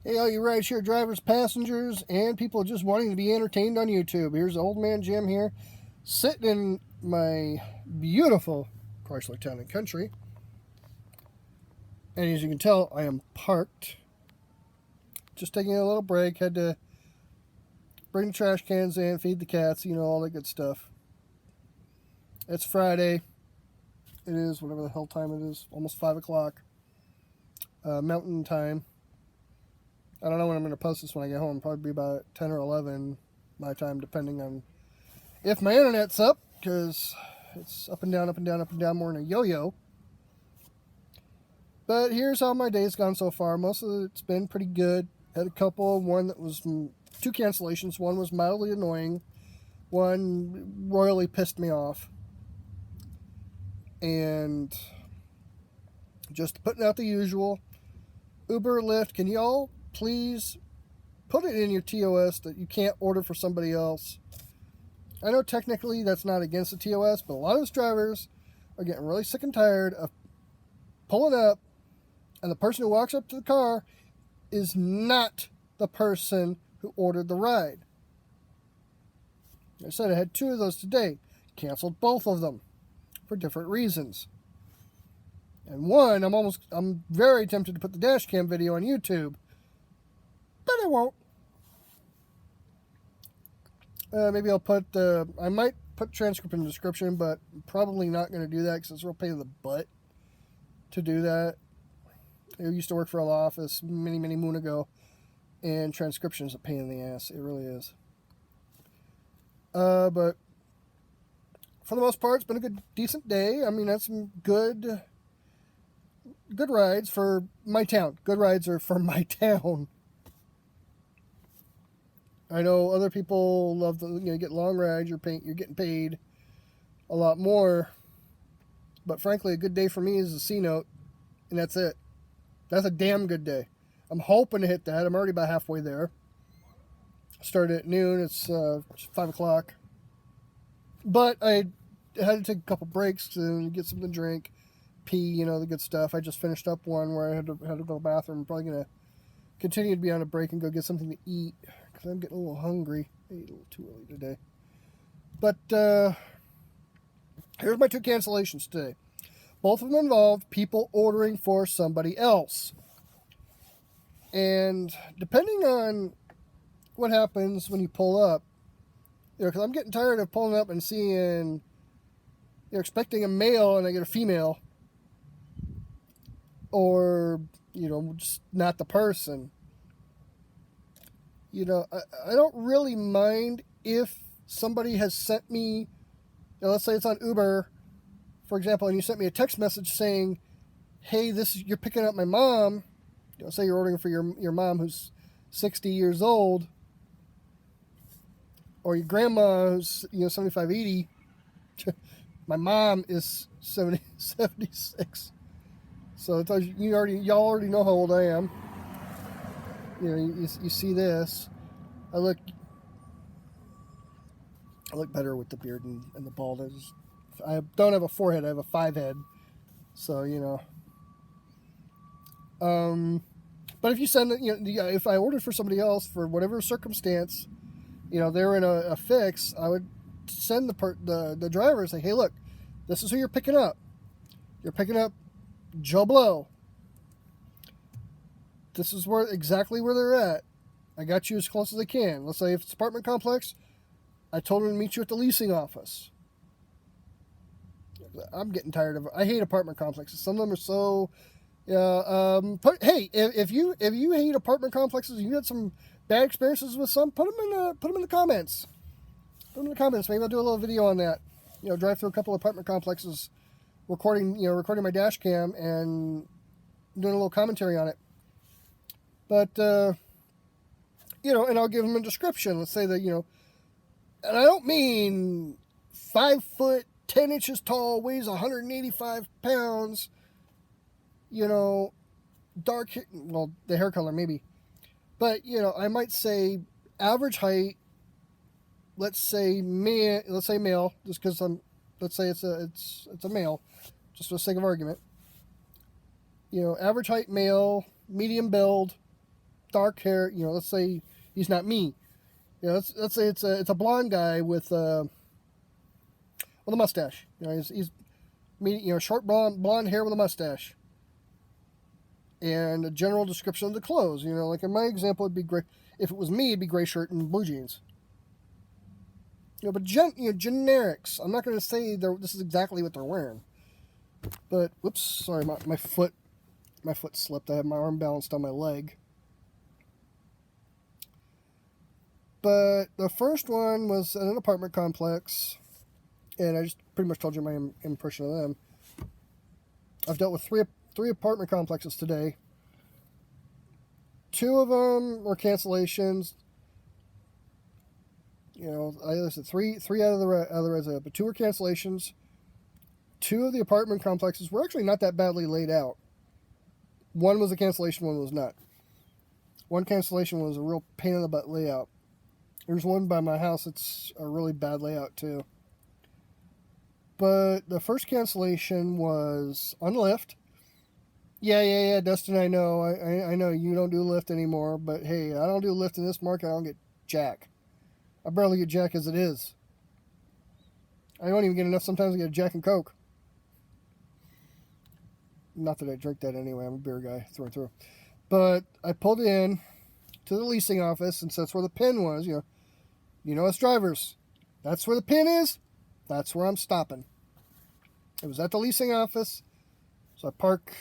Hey, all you rideshare drivers, passengers, and people just wanting to be entertained on YouTube. Here's Old Man Jim here, sitting in my beautiful Chrysler Town and Country. And as you can tell, I am parked. Just taking a little break. Had to bring the trash cans in, feed the cats, all that good stuff. It's Friday. It is whatever the hell time it is, almost 5 o'clock. Mountain time. I don't know when I'm going to post this when I get home. Probably be about 10 or 11 my time, depending on if my internet's up, because it's up and down, up and down, up and down, more than a yo-yo. But here's how my day's gone so far. Most of it's been pretty good. Had a couple. One that was 2 cancellations. One was mildly annoying. One royally pissed me off. And just putting out the usual. Uber, Lyft, can y'all please put it in your TOS that you can't order for somebody else? I know technically that's not against the TOS, but a lot of those drivers are getting really sick and tired of pulling up, and the person who walks up to the car is not the person who ordered the ride. Like I said, I had 2 of those today. Canceled both of them for different reasons. And one, I'm very tempted to put the dash cam video on YouTube, but I won't. Maybe I'll I might put transcript in the description, but I'm probably not going to do that because it's a real pain in the butt to do that. I used to work for a law office many, many moon ago, and transcription is a pain in the ass. It really is. But for the most part, it's been a good, decent day. I mean, that's some good rides for my town. Good rides are for my town. I know other people love to get long rides. You're getting paid a lot more. But frankly, a good day for me is a C note, and that's it. That's a damn good day. I'm hoping to hit that. I'm already about halfway there. Started at noon. It's 5 o'clock. But I had to take a couple breaks to get something to drink, pee, the good stuff. I just finished up one where I had to go to the bathroom. I'm probably going to continue to be on a break and go get something to eat because I'm getting a little hungry. I ate a little too early today. But here's my 2 cancellations today. Both of them involved people ordering for somebody else. And depending on what happens when you pull up, because I'm getting tired of pulling up and seeing, expecting a male and I get a female, or, just not the person. I don't really mind if somebody has sent me, let's say it's on Uber, for example, and you sent me a text message saying, hey, you're picking up my mom. Say you're ordering for your mom who's 60 years old, or your grandma who's 75, 80. My mom is 76. So it tells y'all already know how old I am. You see this. I look better with the beard and the bald. I don't have a forehead. I have a 5 head. So but if you send it, if I ordered for somebody else for whatever circumstance, they're in a fix, I would send the driver and say, hey, look, this is who you're picking up. You're picking up Joe Blow. This is exactly where they're at. I got you as close as I can. Let's say if it's apartment complex, I told them to meet you at the leasing office. I'm getting tired of it. I hate apartment complexes. Some of them are so. Hey, if you hate apartment complexes, and you had some bad experiences with some, put them in the comments. Put them in the comments. Maybe I'll do a little video on that. Drive through a couple of apartment complexes, recording my dash cam and doing a little commentary on it. But and I'll give them a description. Let's say that and I don't mean 5 foot 10 inches tall, weighs 185 pounds. Dark, well, the hair color maybe, but I might say average height. Let's say male, just because let's say it's a male, just for the sake of argument. Average height male, medium build, dark hair. Let's say he's not me. Let's say it's a blonde guy with a mustache. He's short blonde hair with a mustache. And a general description of the clothes. Like in my example, it'd be gray. If it was me, it'd be gray shirt and blue jeans. But generics. I'm not going to say this is exactly what they're wearing. But whoops, sorry, my foot slipped. I had my arm balanced on my leg. But the first one was in an apartment complex, and I just pretty much told you my impression of them. I've dealt with three apartment complexes today. 2 of them were cancellations. I listed three out of the residents, but 2 were cancellations. 2 of the apartment complexes were actually not that badly laid out. One was a cancellation, one was not. One cancellation was a real pain in the butt layout. There's one by my house that's a really bad layout too. But the first cancellation was on Lyft. Yeah, Dustin, I know. I know you don't do Lyft anymore, but hey, I don't do Lyft in this market. I don't get jack. I barely get jack as it is. I don't even get enough sometimes to get a Jack and Coke. Not that I drink that anyway. I'm a beer guy through and through. But I pulled in to the leasing office, and so that's where the pin was. Us drivers. That's where the pin is. That's where I'm stopping. It was at the leasing office. So I park.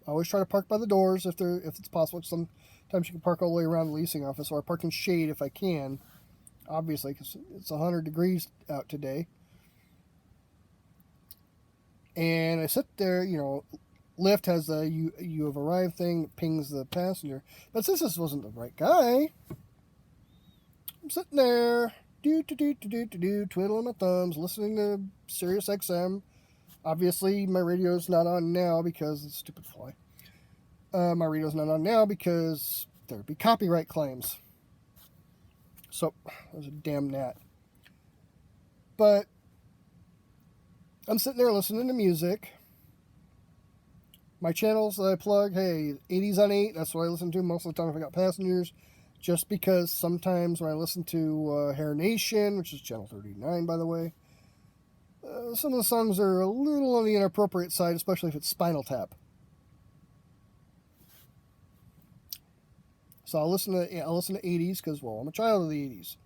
I always try to park by the doors if it's possible. Sometimes you can park all the way around the leasing office, or I park in shade if I can. Obviously, because it's 100 degrees out today. And I sit there, Lyft has the you have arrived thing that pings the passenger. But since this wasn't the right guy, I'm sitting there, twiddling my thumbs, listening to Sirius XM. Obviously, my radio's not on now because of stupid fly. My radio's not on now because there'd be copyright claims. So, there's a damn gnat. But I'm sitting there listening to music. My channels that I plug, hey, 80s on 8, that's what I listen to most of the time if I got passengers. Just because sometimes when I listen to Hair Nation, which is channel 39, by the way, some of the songs are a little on the inappropriate side, especially if it's Spinal Tap. So I'll listen to 80s because, well, I'm a child of the 80s.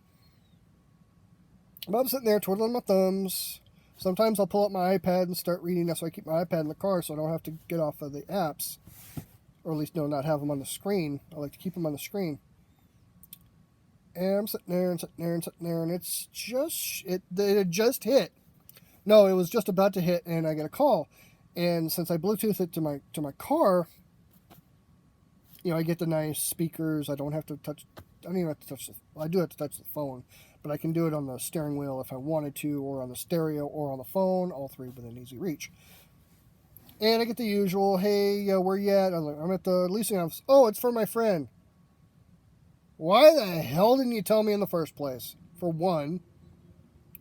But I'm sitting there twiddling my thumbs. Sometimes I'll pull up my iPad and start reading. That's why I keep my iPad in the car so I don't have to get off of the apps. Or at least, not have them on the screen. I like to keep them on the screen. And I'm sitting there, and it's just, it had just hit. No, it was just about to hit, and I get a call. And since I Bluetooth it to my car, I get the nice speakers. I don't have to touch. I don't even have to touch I do have to touch the phone, but I can do it on the steering wheel if I wanted to, or on the stereo, or on the phone. All 3 within easy reach. And I get the usual, hey, where you at? I'm at the leasing office. Oh, it's for my friend. Why the hell didn't you tell me in the first place? For one,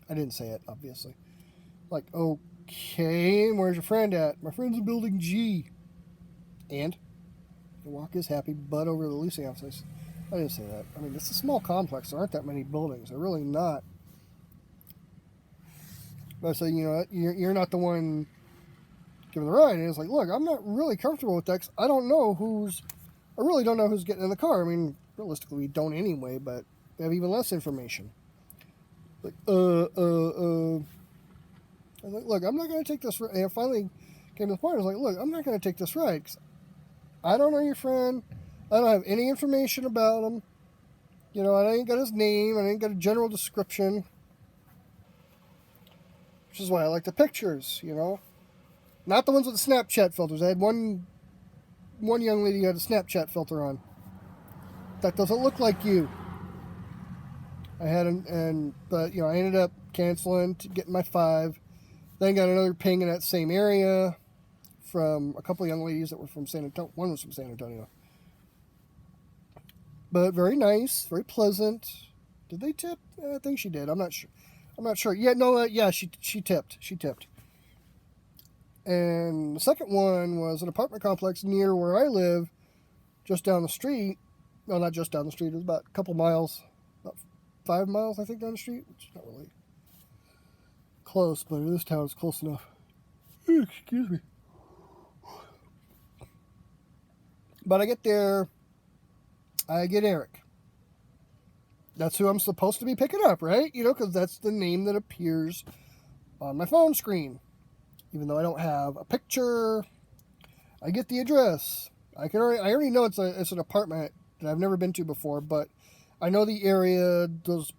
I didn't say it, obviously. Like, okay, where's your friend at? My friend's in building G. And the walk is happy, but over to the leasing office. I didn't say that. I mean, it's a small complex. There aren't that many buildings. They're really not. But I say, you're not the one giving the ride. And it's like, look, I'm not really comfortable with that because I really don't know who's getting in the car. I mean, realistically, we don't anyway, but we have even less information. Like, I was like, look, I'm not going to take this ride. And I finally came to the point, I was like, look, I'm not going to take this ride because I don't know your friend. I don't have any information about him. I ain't got his name. I ain't got a general description. Which is why I like the pictures, Not the ones with the Snapchat filters. I had one young lady who had a Snapchat filter on. That doesn't look like you. But I ended up canceling to get my 5. Then got another ping in that same area from a couple of young ladies that were from San Antonio. One was from San Antonio. But very nice, very pleasant. Did they tip? I think she did. I'm not sure. Yeah, no, she tipped. She tipped. And the second one was an apartment complex near where I live, just down the street. No, not just down the street. It was about a couple miles, about 5 miles, I think, down the street, which is not really close, but this town is close enough. Excuse me. But I get there, I get Eric. That's who I'm supposed to be picking up, right? You know, because that's the name that appears on my phone screen. Even though I don't have a picture, I get the address. I already know it's an apartment that I've never been to before, but I know the area. Those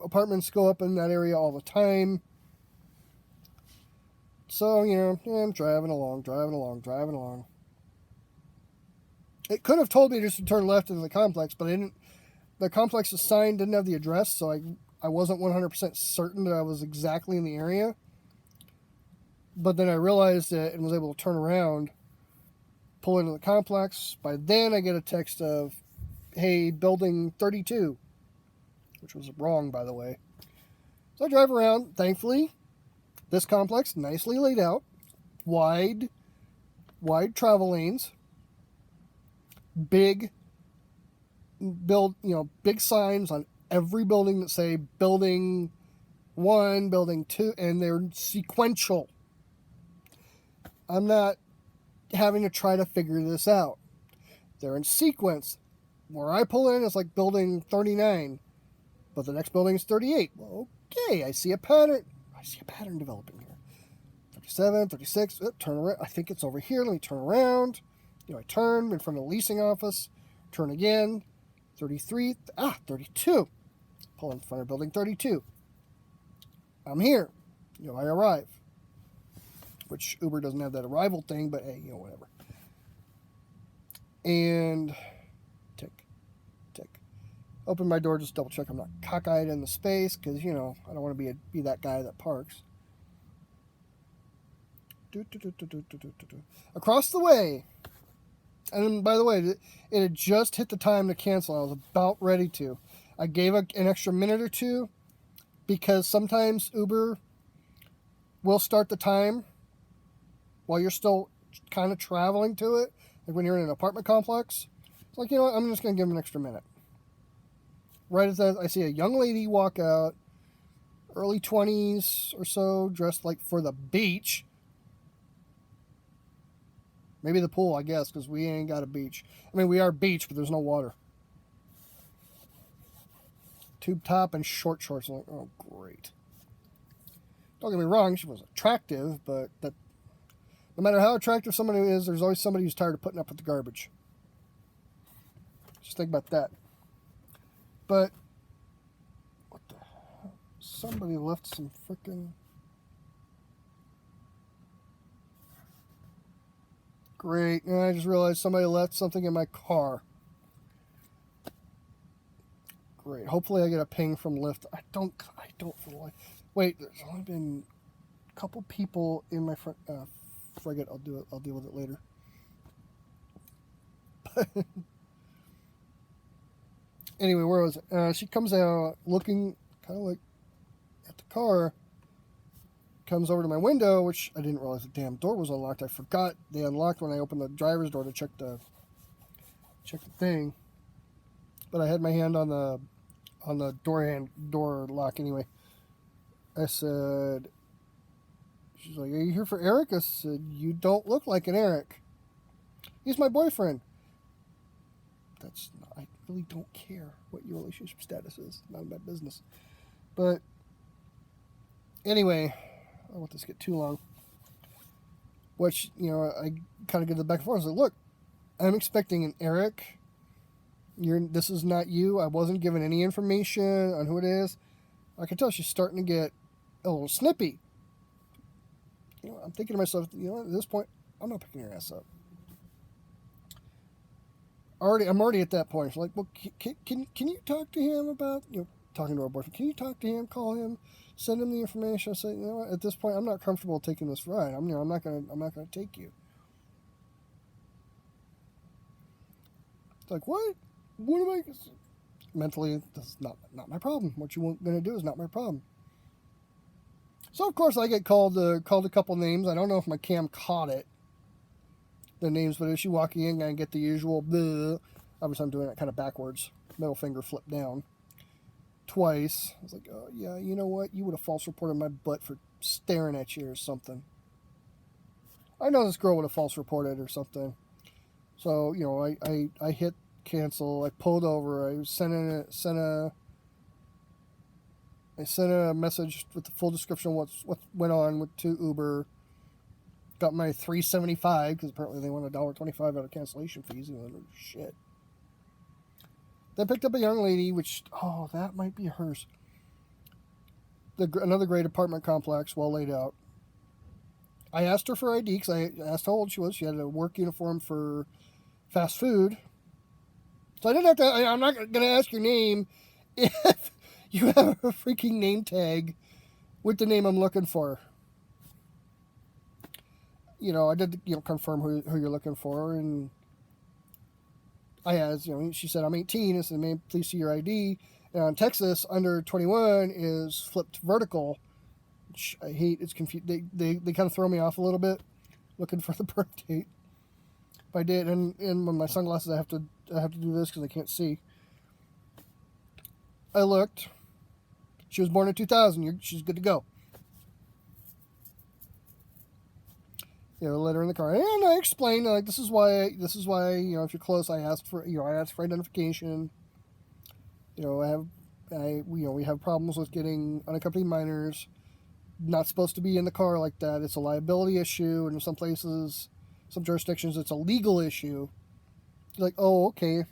apartments go up in that area all the time. So, you know, I'm driving along. It could have told me just to turn left into the complex, but I didn't. The complex's sign didn't have the address, so I wasn't 100% certain that I was exactly in the area. But then I realized it and was able to turn around, pull into the complex. By then, I get a text of, hey, building 32, which was wrong, by the way. So I drive around. Thankfully, this complex, nicely laid out, wide travel lanes, big signs on every building that say building 1, building 2, and they're sequential. I'm not having to try to figure this out. They're in sequence. Where I pull in is like building 39, but the next building is 38. Well, okay, I see a pattern developing here. 37, 36, turn around. I think it's over here. Let me turn around. I turn in front of the leasing office, turn again. 33, 32. Pull in front of building 32. I'm here. I arrive. Which Uber doesn't have that arrival thing, but hey, whatever. And tick. Open my door, just double check I'm not cockeyed in the space, because, I don't want to be that guy that parks. Across the way. And by the way, it had just hit the time to cancel. I was about ready to. I gave an extra minute or two because sometimes Uber will start the time while you're still kind of traveling to it. Like when you're in an apartment complex. It's like, I'm just going to give them an extra minute. Right as I see a young lady walk out, early 20s or so, dressed like for the beach. Maybe the pool, I guess, because we ain't got a beach. I mean, we are beach, but there's no water. Tube top and short shorts. I'm like, oh, great. Don't get me wrong, she was attractive, but no matter how attractive somebody is, there's always somebody who's tired of putting up with the garbage. Just think about that. But, what the hell? Somebody left some freaking... Great. And I just realized somebody left something in my car. Great. Hopefully I get a ping from Lyft. I don't for the life. Wait, there's only been a couple people in my front. Forget. I'll deal with it later. Anyway, where was it? She comes out looking kind of like at the car. Comes over to my window, which I didn't realize the damn door was unlocked. I forgot they unlocked when I opened the driver's door to check the thing. But I had my hand on the door lock anyway. I said, she's like, "Are you here for Eric?" I said, "You don't look like an Eric. He's my boyfriend." I really don't care what your relationship status is. None of my business. But anyway, I don't want this to get too long. Which, I kind of get the back and forth. I was like, look, I'm expecting an Eric. This is not you. I wasn't given any information on who it is. I can tell she's starting to get a little snippy. I'm thinking to myself, at this point, I'm not picking your ass up. I'm already at that point. It's like, well, can you talk to him about, talking to our boyfriend? Can you talk to him? Call him. Send him the information. I say, what? At this point, I'm not comfortable taking this ride. I'm not gonna take you. It's like, what? What am I? Mentally, this is not my problem. What you gonna do is not my problem. So of course, I get called a couple names. I don't know if my cam caught it, the names, but as she walking in, I get the usual bleh. Obviously, I'm doing it kind of backwards. Middle finger flipped down. Twice. I was like, oh, yeah, you know what? You would have false reported my butt for staring at you or something. I know this girl would have false reported or something. So, you know, I hit cancel. I pulled over. I sent a message with the full description of what went on to Uber. Got my $3.75 because apparently they want $1.25 out of cancellation fees. Shit. Then picked up a young lady, which, oh, that might be hers. Another great apartment complex, well laid out. I asked her for ID because I asked how old she was. She had a work uniform for fast food. So I didn't have to, I'm not going to ask your name if you have a freaking name tag with the name I'm looking for. You know, I did, confirm who you're looking for, and I asked, she said, I'm 18. I said, may I please see your ID? And in Texas, under 21 is flipped vertical, which I hate. It's confused. They kind of throw me off a little bit, looking for the birth date. But I did, and with my sunglasses, I have to do this because I can't see. I looked. She was born in 2000. She's good to go. Let her in the car, and I explained like this is why if you're close, I asked for identification. We have problems with getting unaccompanied minors. Not supposed to be in the car like that. It's a liability issue, and in some places, some jurisdictions, it's a legal issue. Like, oh, okay.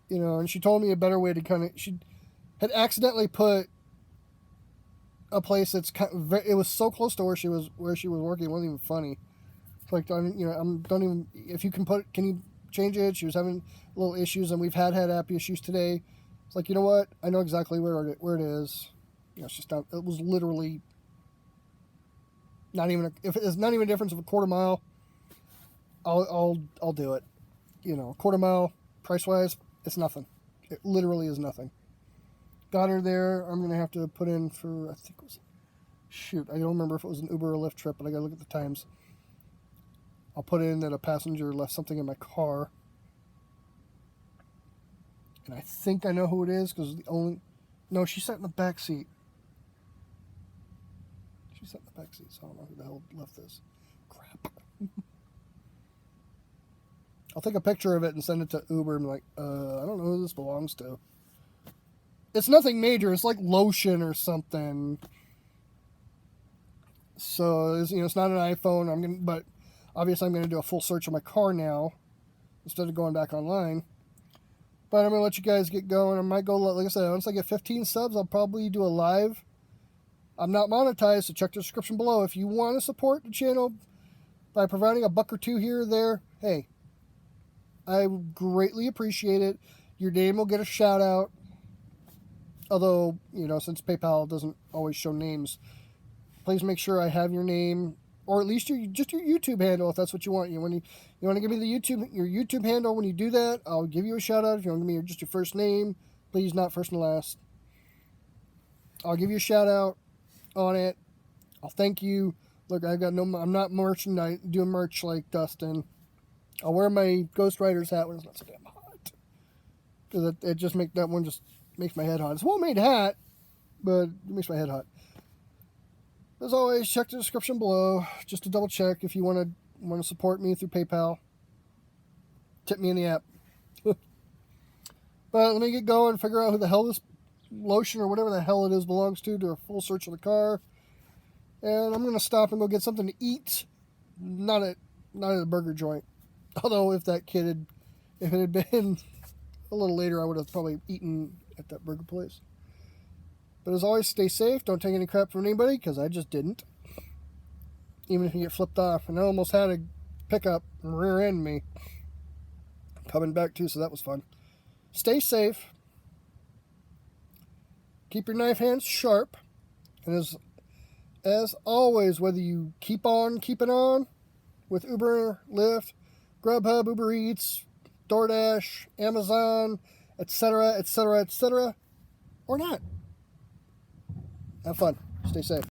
And she told me a better way to she had accidentally put a place that's it was so close to where she was working, it wasn't even funny. It's like, don't even, if you can you change it? She was having little issues, and we've had app issues today. It's like, you know what? I know exactly where it is. It's just not, it was literally not even, if it's not even a difference of a quarter mile, I'll do it. A quarter mile, price-wise, it's nothing. It literally is nothing. Got her there. I'm going to have to put in for, I think it was, I don't remember if it was an Uber or Lyft trip, but I got to look at the times. I'll put in that a passenger left something in my car. And I think I know who it is because no, she sat in the back seat. She sat in the back seat, so I don't know who the hell left this. Crap. I'll take a picture of it and send it to Uber and be like, I don't know who this belongs to. It's nothing major. It's like lotion or something. So it's not an iPhone. But obviously I'm gonna do a full search of my car now instead of going back online. But I'm gonna let you guys get going. I might go, like I said, once I get 15 subs, I'll probably do a live. I'm not monetized, so check the description below. If you want to support the channel by providing a buck or two here or there, hey, I greatly appreciate it. Your name will get a shout out. Although, since PayPal doesn't always show names, please make sure I have your name, or at least your YouTube handle if that's what you want. You want to give me your YouTube handle. When you do that, I'll give you a shout out. If you want to give me just your first name, please, not first and last. I'll give you a shout out on it. I'll thank you. Look, I'm not doing merch like Dustin. I'll wear my Ghost Rider's hat when it's not so damn hot, because it just makes my head hot. It's a well-made hat, but it makes my head hot. As always, check the description below just to double check if you want to support me through PayPal. Tip me in the app. But let me get going, figure out who the hell this lotion or whatever the hell it is belongs to. Do a full search of the car, and I'm gonna stop and go get something to eat. Not at a burger joint. Although if it had been a little later, I would have probably eaten at that burger place. But as always, stay safe. Don't take any crap from anybody, because I just didn't. Even if you get flipped off. And I almost had a pickup rear end me coming back too, so that was fun. Stay safe. Keep your knife hands sharp. And as always, whether you keep on keeping on with Uber, Lyft, Grubhub, Uber Eats, DoorDash, Amazon, etc., etc., etc., or not. Have fun. Stay safe.